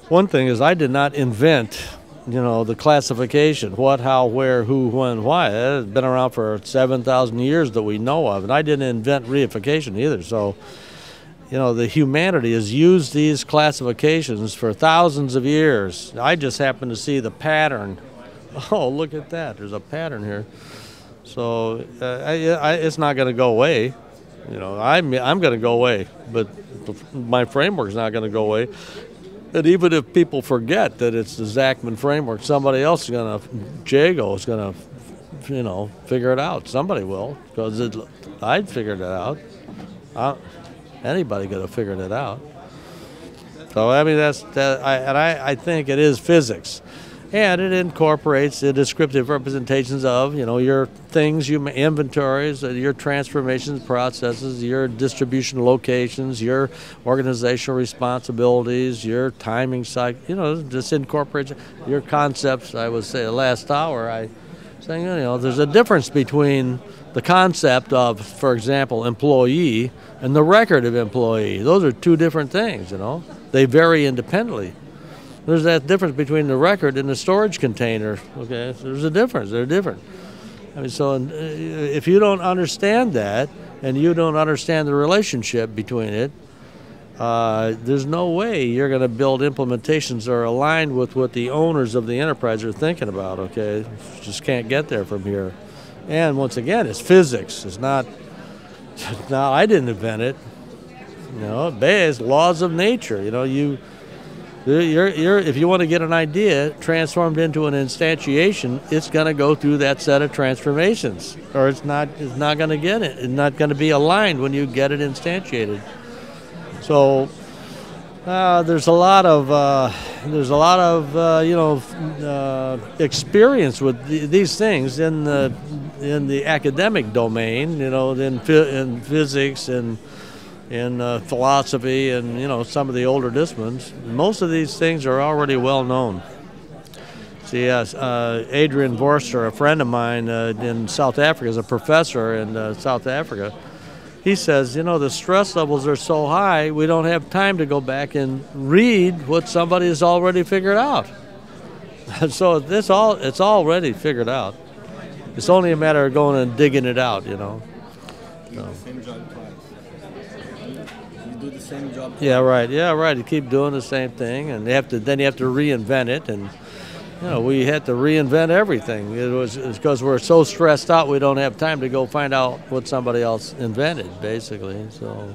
One thing is I did not invent, the classification, what, how, where, who, when, why. It's been around for 7,000 years that we know of, and I didn't invent reification either. So, the humanity has used these classifications for thousands of years. I just happen to see the pattern. Oh, look at that. There's a pattern here. So it's not going to go away. I'm going to go away, but my framework's not going to go away. And even if people forget that it's the Zachman Framework, somebody else is going to, Jago is going to, figure it out. Somebody will, because I'd figured it out. Anybody could have figured it out. So I mean I think it is physics, and it incorporates the descriptive representations of your things, your inventories, your transformations processes, your distribution locations, your organizational responsibilities, your timing cycle. Just incorporates your concepts. I would say last hour I was saying there's a difference between the concept of, for example, employee and the record of employee. Those are two different things, They vary independently. There's that difference between the record and the storage container, okay? So there's a difference, they're different. I mean, so if you don't understand that, and you don't understand the relationship between it, there's no way you're going to build implementations that are aligned with what the owners of the enterprise are thinking about, okay? You just can't get there from here. And once again, it's physics. It's not. Now I didn't invent it. It's laws of nature. If you want to get an idea transformed into an instantiation, it's going to go through that set of transformations, or it's not going to get it. It's not going to be aligned when you get it instantiated. So there's a lot of experience with these things in the academic domain, in physics and in philosophy and some of the older disciplines. Most of these things are already well known. See, Adrian Vorster, a friend of mine in South Africa, is a professor in South Africa. He says, the stress levels are so high, we don't have time to go back and read what somebody has already figured out. So it's already figured out. It's only a matter of going and digging it out, So. Same job twice. You do the same job twice. Yeah, right. You keep doing the same thing, and then you have to reinvent it, and we had to reinvent everything. It's because we're so stressed out we don't have time to go find out what somebody else invented, basically. So.